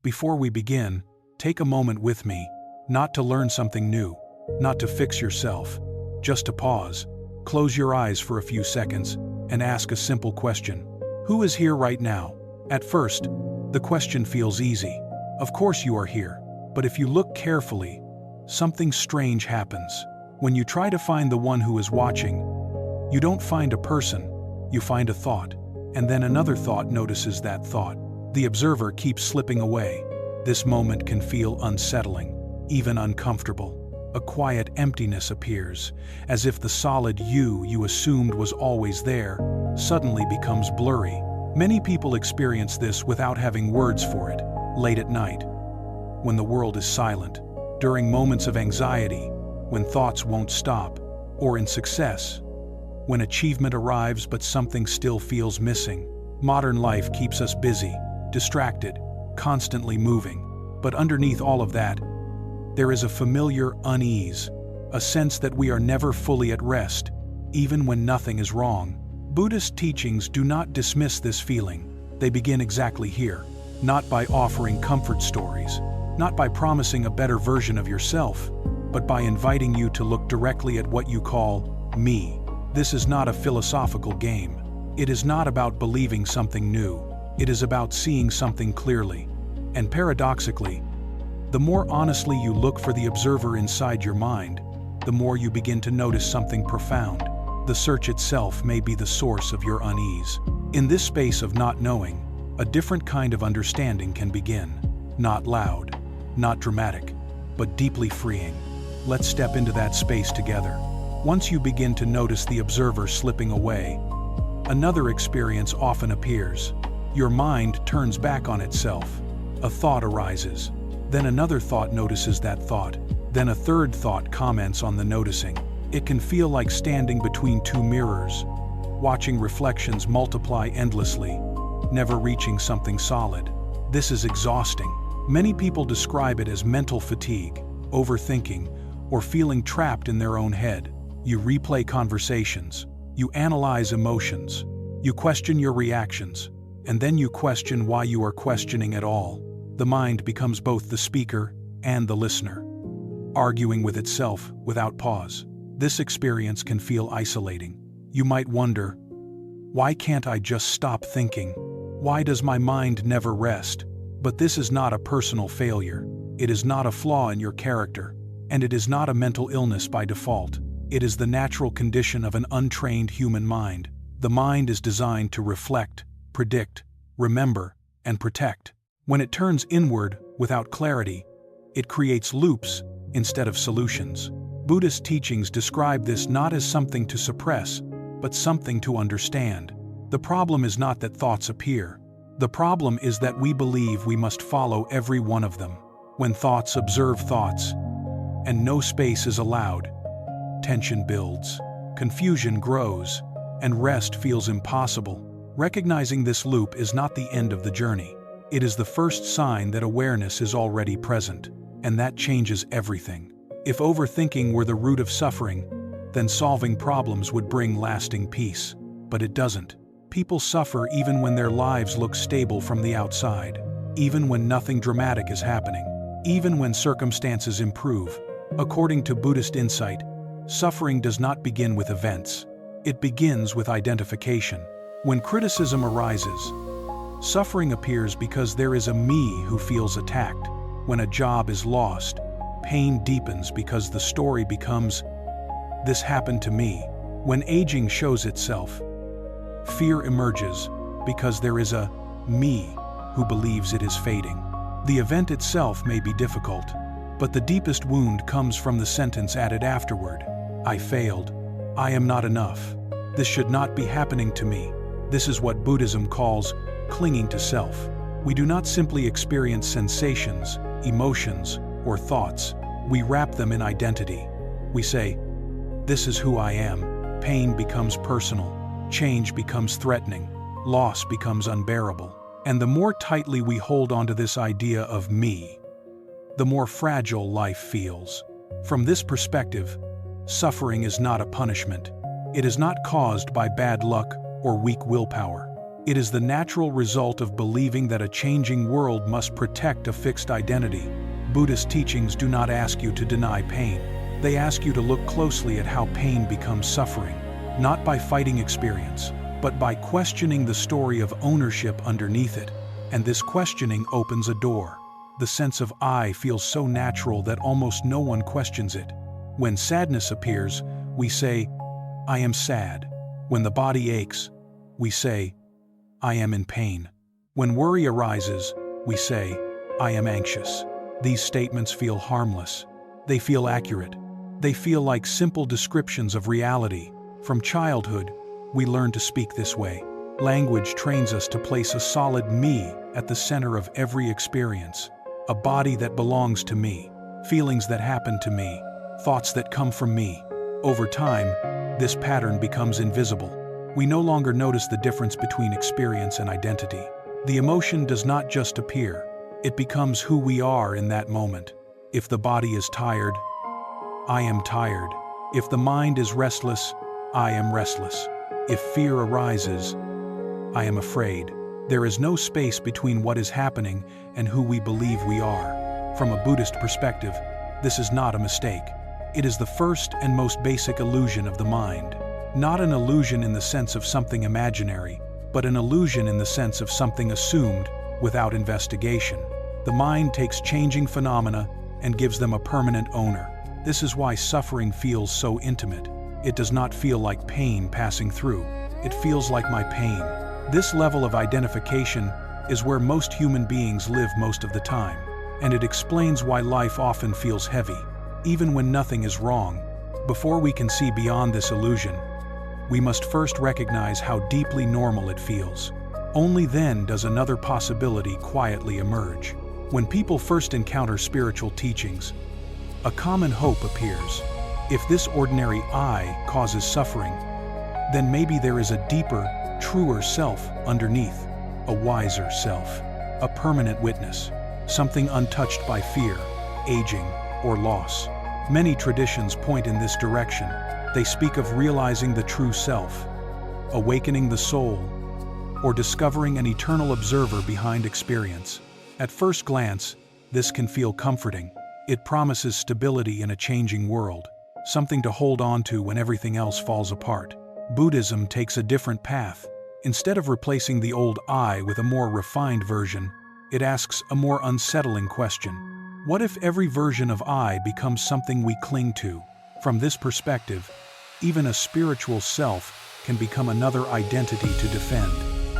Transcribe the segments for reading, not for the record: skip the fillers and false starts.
Before we begin, take a moment with me, not to learn something new, not to fix yourself, just to pause, close your eyes for a few seconds, and ask a simple question. Who is here right now? At first, the question feels easy. Of course you are here. But if you look carefully, something strange happens. When you try to find the one who is watching, you don't find a person, you find a thought, and then another thought notices that thought. The observer keeps slipping away. This moment can feel unsettling, even uncomfortable. A quiet emptiness appears, as if the solid you assumed was always there, suddenly becomes blurry. Many people experience this without having words for it. Late at night, when the world is silent, during moments of anxiety, when thoughts won't stop, or in success, when achievement arrives but something still feels missing. Modern life keeps us busy, distracted, constantly moving. But underneath all of that, there is a familiar unease, a sense that we are never fully at rest, even when nothing is wrong. Buddhist teachings do not dismiss this feeling. They begin exactly here, not by offering comfort stories, not by promising a better version of yourself, but by inviting you to look directly at what you call me. This is not a philosophical game. It is not about believing something new. It is about seeing something clearly. And paradoxically, the more honestly you look for the observer inside your mind, the more you begin to notice something profound. The search itself may be the source of your unease. In this space of not knowing, a different kind of understanding can begin. Not loud, not dramatic, but deeply freeing. Let's step into that space together. Once you begin to notice the observer slipping away, another experience often appears. Your mind turns back on itself. A thought arises. Then another thought notices that thought. Then a third thought comments on the noticing. It can feel like standing between two mirrors, watching reflections multiply endlessly, never reaching something solid. This is exhausting. Many people describe it as mental fatigue, overthinking, or feeling trapped in their own head. You replay conversations, you analyze emotions, you question your reactions, and then you question why you are questioning at all. The mind becomes both the speaker and the listener, arguing with itself without pause. This experience can feel isolating. You might wonder, why can't I just stop thinking? Why does my mind never rest? But this is not a personal failure. It is not a flaw in your character, and it is not a mental illness by default. It is the natural condition of an untrained human mind. The mind is designed to reflect, predict, remember, and protect. When it turns inward without clarity, it creates loops instead of solutions. Buddhist teachings describe this not as something to suppress, but something to understand. The problem is not that thoughts appear. The problem is that we believe we must follow every one of them. When thoughts observe thoughts, and no space is allowed, tension builds, confusion grows, and rest feels impossible. Recognizing this loop is not the end of the journey. It is the first sign that awareness is already present, and that changes everything. If overthinking were the root of suffering, then solving problems would bring lasting peace. But it doesn't. People suffer even when their lives look stable from the outside, even when nothing dramatic is happening, even when circumstances improve. According to Buddhist insight, suffering does not begin with events. It begins with identification. When criticism arises, suffering appears because there is a me who feels attacked. When a job is lost, pain deepens because the story becomes, "This happened to me." When aging shows itself, fear emerges because there is a me who believes it is fading. The event itself may be difficult, but the deepest wound comes from the sentence added afterward. I failed. I am not enough. This should not be happening to me. This is what Buddhism calls clinging to self. We do not simply experience sensations, emotions, or thoughts. We wrap them in identity. We say, "This is who I am." Pain becomes personal. Change becomes threatening. Loss becomes unbearable. And the more tightly we hold onto this idea of me, the more fragile life feels. From this perspective, suffering is not a punishment. It is not caused by bad luck or weak willpower. It is the natural result of believing that a changing world must protect a fixed identity. Buddhist teachings do not ask you to deny pain. They ask you to look closely at how pain becomes suffering, not by fighting experience, but by questioning the story of ownership underneath it. And this questioning opens a door. The sense of I feels so natural that almost no one questions it. When sadness appears, we say, I am sad. When the body aches, we say, I am in pain. When worry arises, we say, I am anxious. These statements feel harmless. They feel accurate. They feel like simple descriptions of reality. From childhood, we learn to speak this way. Language trains us to place a solid me at the center of every experience. A body that belongs to me, feelings that happen to me, thoughts that come from me. Over time, this pattern becomes invisible. We no longer notice the difference between experience and identity. The emotion does not just appear. It becomes who we are in that moment. If the body is tired, I am tired. If the mind is restless, I am restless. If fear arises, I am afraid. There is no space between what is happening and who we believe we are. From a Buddhist perspective, this is not a mistake. It is the first and most basic illusion of the mind. Not an illusion in the sense of something imaginary, but an illusion in the sense of something assumed without investigation. The mind takes changing phenomena and gives them a permanent owner. This is why suffering feels so intimate. It does not feel like pain passing through. It feels like my pain. This level of identification is where most human beings live most of the time, and it explains why life often feels heavy, even when nothing is wrong. Before we can see beyond this illusion, we must first recognize how deeply normal it feels. Only then does another possibility quietly emerge. When people first encounter spiritual teachings, a common hope appears. If this ordinary I causes suffering, then maybe there is a deeper, truer self underneath, a wiser self, a permanent witness, something untouched by fear, aging, or loss. Many traditions point in this direction. They speak of realizing the true self, awakening the soul, or discovering an eternal observer behind experience. At first glance, this can feel comforting. It promises stability in a changing world, something to hold on to when everything else falls apart. Buddhism takes a different path. Instead of replacing the old I with a more refined version, it asks a more unsettling question. What if every version of I becomes something we cling to? From this perspective, even a spiritual self can become another identity to defend,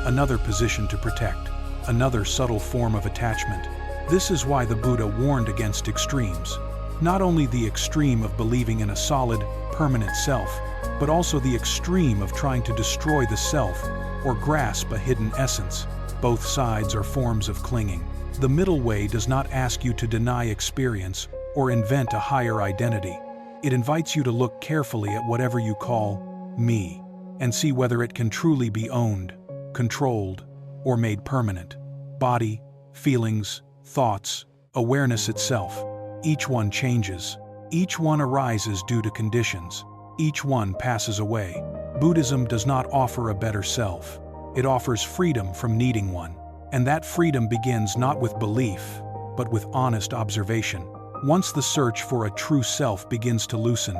another position to protect, another subtle form of attachment. This is why the Buddha warned against extremes. Not only the extreme of believing in a solid, permanent self, but also the extreme of trying to destroy the self or grasp a hidden essence. Both sides are forms of clinging. The middle way does not ask you to deny experience or invent a higher identity. It invites you to look carefully at whatever you call me and see whether it can truly be owned, controlled, or made permanent. Body, feelings, thoughts, awareness itself. Each one changes. Each one arises due to conditions. Each one passes away. Buddhism does not offer a better self. It offers freedom from needing one. And that freedom begins not with belief, but with honest observation. Once the search for a true self begins to loosen,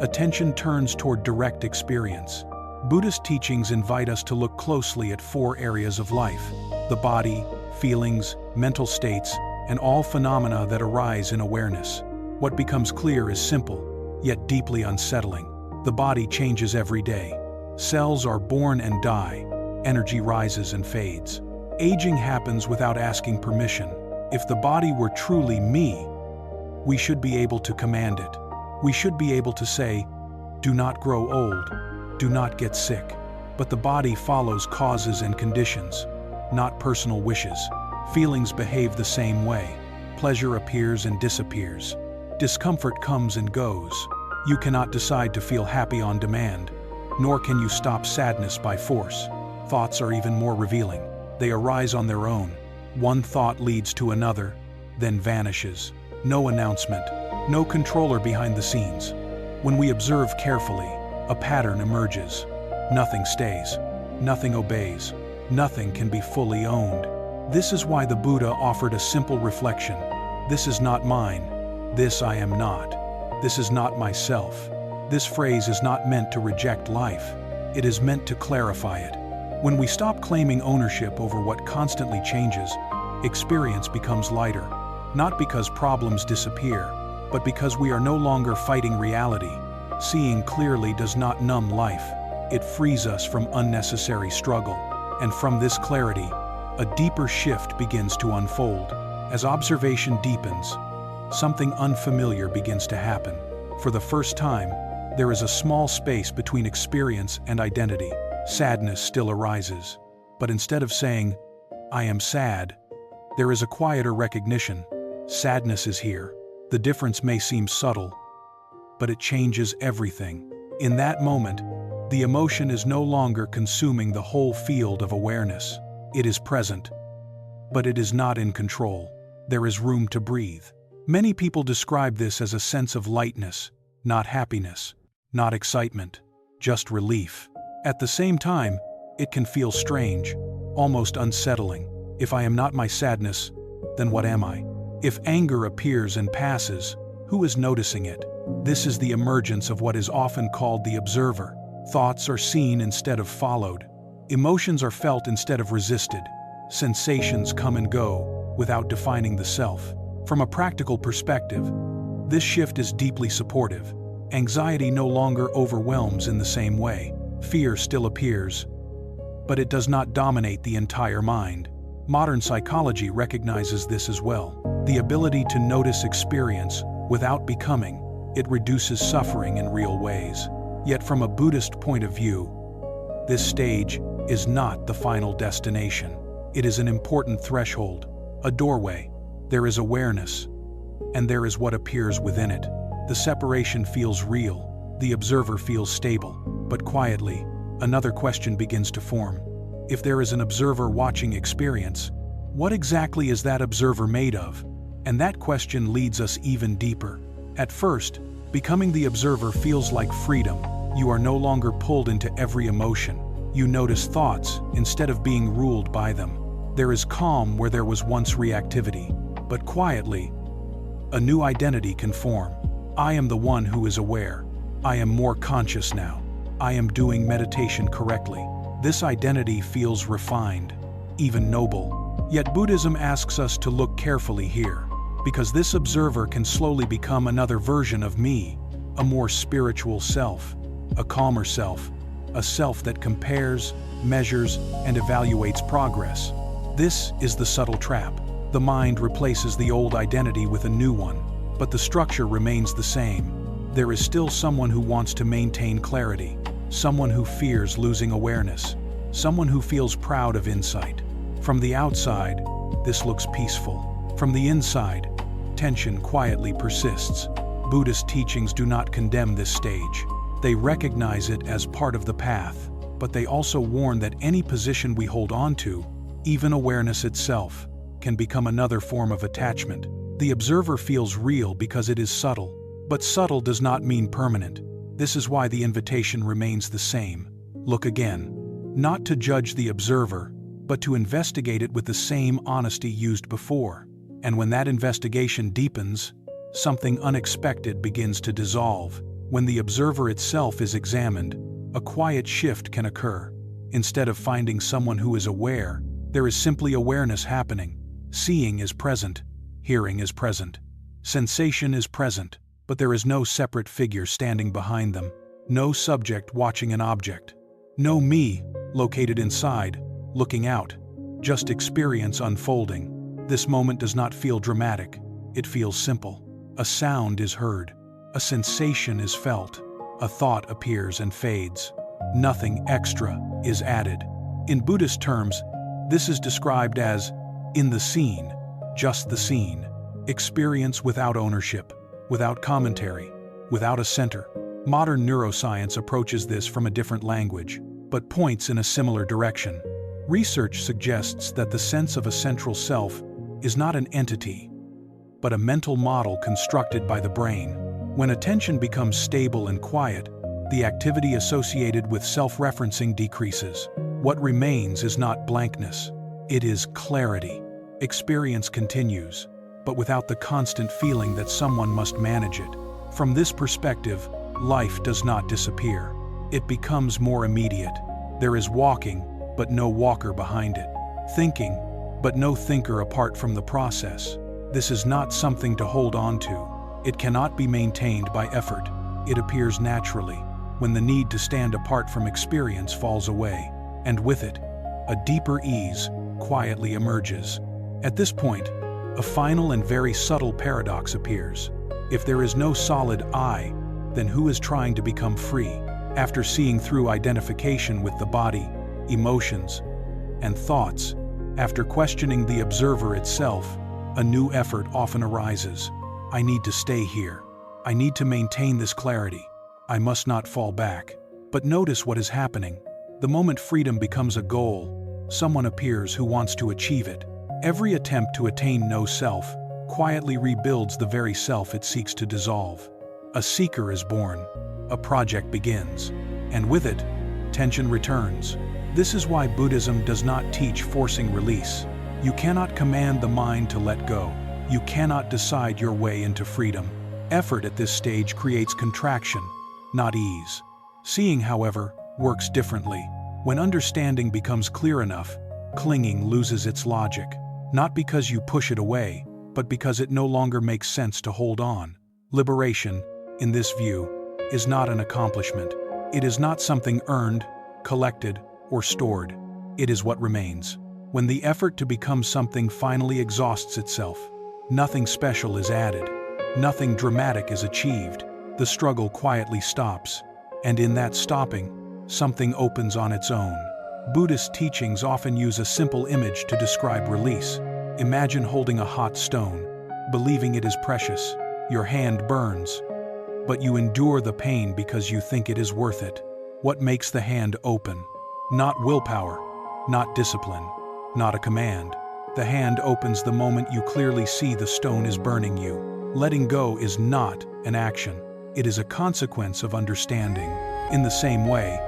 attention turns toward direct experience. Buddhist teachings invite us to look closely at 4 areas of life: the body, feelings, mental states, and all phenomena that arise in awareness. What becomes clear is simple, yet deeply unsettling. The body changes every day. Cells are born and die. Energy rises and fades. Aging happens without asking permission. If the body were truly me, we should be able to command it. We should be able to say, do not grow old, do not get sick. But the body follows causes and conditions, not personal wishes. Feelings behave the same way. Pleasure appears and disappears. Discomfort comes and goes. You cannot decide to feel happy on demand, nor can you stop sadness by force. Thoughts are even more revealing. They arise on their own. One thought leads to another, then vanishes. No announcement, no controller behind the scenes. When we observe carefully, a pattern emerges. Nothing stays. Nothing obeys. nothing can be fully owned. This is why the Buddha offered a simple reflection. This is not mine. This I am not. This is not myself. This phrase is not meant to reject life. It is meant to clarify it. When we stop claiming ownership over what constantly changes, experience becomes lighter, not because problems disappear, but because we are no longer fighting reality. Seeing clearly does not numb life. It frees us from unnecessary struggle. And from this clarity, a deeper shift begins to unfold. As observation deepens, something unfamiliar begins to happen. For the first time, there is a small space between experience and identity. Sadness still arises. But instead of saying, "I am sad," there is a quieter recognition. Sadness is here. The difference may seem subtle, but it changes everything. In that moment, the emotion is no longer consuming the whole field of awareness. It is present, but it is not in control. There is room to breathe. Many people describe this as a sense of lightness, not happiness, not excitement, just relief. At the same time, it can feel strange, almost unsettling. If I am not my sadness, then what am I? If anger appears and passes, who is noticing it? This is the emergence of what is often called the observer. Thoughts are seen instead of followed. Emotions are felt instead of resisted. Sensations come and go without defining the self. From a practical perspective, this shift is deeply supportive. Anxiety no longer overwhelms in the same way. Fear still appears, but it does not dominate the entire mind. Modern psychology recognizes this as well. The ability to notice experience without becoming, it reduces suffering in real ways. Yet from a Buddhist point of view, this stage is not the final destination. It is an important threshold, a doorway. There is awareness, and there is what appears within it. The separation feels real, the observer feels stable, but quietly, another question begins to form. If there is an observer watching experience, what exactly is that observer made of? And that question leads us even deeper. At first, becoming the observer feels like freedom. You are no longer pulled into every emotion. You notice thoughts instead of being ruled by them. There is calm where there was once reactivity. But quietly, a new identity can form. I am the one who is aware. I am more conscious now. I am doing meditation correctly. This identity feels refined, even noble. Yet Buddhism asks us to look carefully here, because this observer can slowly become another version of me, a more spiritual self, a calmer self, a self that compares, measures, and evaluates progress. This is the subtle trap. The mind replaces the old identity with a new one, but the structure remains the same. There is still someone who wants to maintain clarity, someone who fears losing awareness, someone who feels proud of insight. From the outside, this looks peaceful. From the inside, tension quietly persists. Buddhist teachings do not condemn this stage. They recognize it as part of the path, but they also warn that any position we hold on to, even awareness itself, can become another form of attachment. The observer feels real because it is subtle, but subtle does not mean permanent. This is why the invitation remains the same. Look again. Not to judge the observer, but to investigate it with the same honesty used before. And when that investigation deepens, something unexpected begins to dissolve. When the observer itself is examined, a quiet shift can occur. Instead of finding someone who is aware, there is simply awareness happening. Seeing is present, hearing is present, sensation is present, but there is no separate figure standing behind them, no subject watching an object, no me, located inside, looking out, just experience unfolding. This moment does not feel dramatic, it feels simple. A sound is heard, a sensation is felt, a thought appears and fades. Nothing extra is added. In Buddhist terms, this is described as in the scene, just the scene. Experience without ownership, without commentary, without a center. Modern neuroscience approaches this from a different language, but points in a similar direction. Research suggests that the sense of a central self is not an entity, but a mental model constructed by the brain. When attention becomes stable and quiet, the activity associated with self-referencing decreases. What remains is not blankness, it is clarity. Experience continues, but without the constant feeling that someone must manage it. From this perspective, life does not disappear. It becomes more immediate. There is walking, but no walker behind it. Thinking, but no thinker apart from the process. This is not something to hold on to. It cannot be maintained by effort. It appears naturally, when the need to stand apart from experience falls away, and with it, a deeper ease quietly emerges. At this point, a final and very subtle paradox appears. If there is no solid I, then who is trying to become free? After seeing through identification with the body, emotions, and thoughts, after questioning the observer itself, a new effort often arises. I need to stay here. I need to maintain this clarity. I must not fall back. But notice what is happening. The moment freedom becomes a goal, someone appears who wants to achieve it. Every attempt to attain no self quietly rebuilds the very self it seeks to dissolve. A seeker is born, a project begins, and with it, tension returns. This is why Buddhism does not teach forcing release. You cannot command the mind to let go. You cannot decide your way into freedom. Effort at this stage creates contraction, not ease. Seeing, however, works differently. When understanding becomes clear enough, clinging loses its logic. Not because you push it away, but because it no longer makes sense to hold on. Liberation, in this view, is not an accomplishment. It is not something earned, collected, or stored. It is what remains. When the effort to become something finally exhausts itself, nothing special is added. Nothing dramatic is achieved. The struggle quietly stops, and in that stopping, something opens on its own. Buddhist teachings often use a simple image to describe release. Imagine holding a hot stone, believing it is precious. Your hand burns, but you endure the pain because you think it is worth it. What makes the hand open? Not willpower, not discipline, not a command. The hand opens the moment you clearly see the stone is burning you. Letting go is not an action. It is a consequence of understanding. In the same way,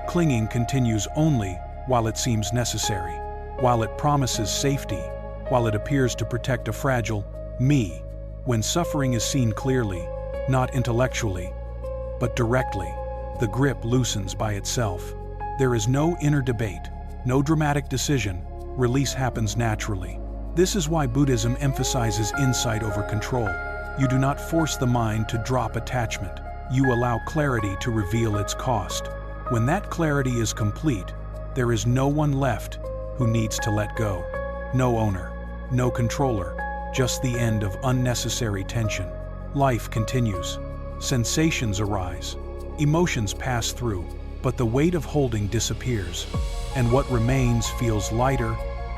clinging continues only while it seems necessary, while it promises safety, while it appears to protect a fragile me. When suffering is seen clearly, not intellectually, but directly, the grip loosens by itself. There is no inner debate, no dramatic decision. Release happens naturally. This is why Buddhism emphasizes insight over control. You do not force the mind to drop attachment. You allow clarity to reveal its cost. When that clarity is complete, there is no one left who needs to let go. No owner, no controller, just the end of unnecessary tension. Life continues. Sensations arise. Emotions pass through, but the weight of holding disappears. And what remains feels lighter,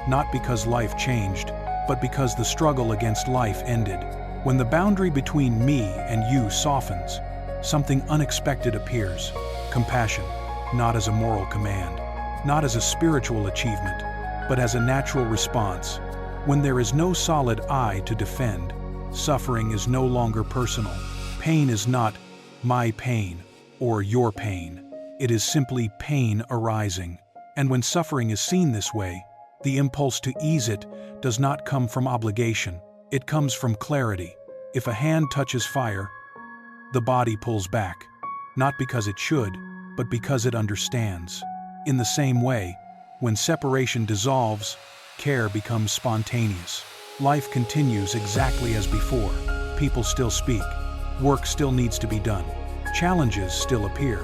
not because life changed, but because the struggle against life ended. When the boundary between me and you softens, something unexpected appears. Compassion, not as a moral command, not as a spiritual achievement, but as a natural response. When there is no solid I to defend, suffering is no longer personal. Pain is not my pain or your pain. It is simply pain arising. And when suffering is seen this way, the impulse to ease it does not come from obligation. It comes from clarity. If a hand touches fire, the body pulls back, not because it should, but because it understands. In the same way, when separation dissolves, care becomes spontaneous. Life continues exactly as before. People still speak. Work still needs to be done. Challenges still appear.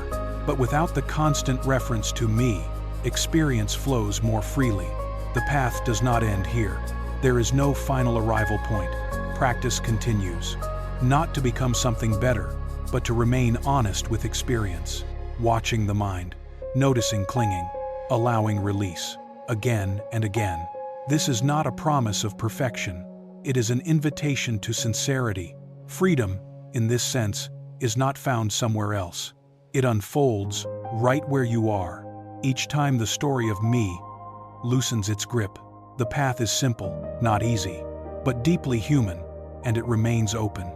But without the constant reference to me, experience flows more freely. The path does not end here. There is no final arrival point. Practice continues. Not to become something better, but to remain honest with experience. Watching the mind, noticing clinging, allowing release, again and again. This is not a promise of perfection. It is an invitation to sincerity. Freedom, in this sense, is not found somewhere else. It unfolds right where you are. Each time the story of me loosens its grip. The path is simple, not easy, but deeply human, and it remains open.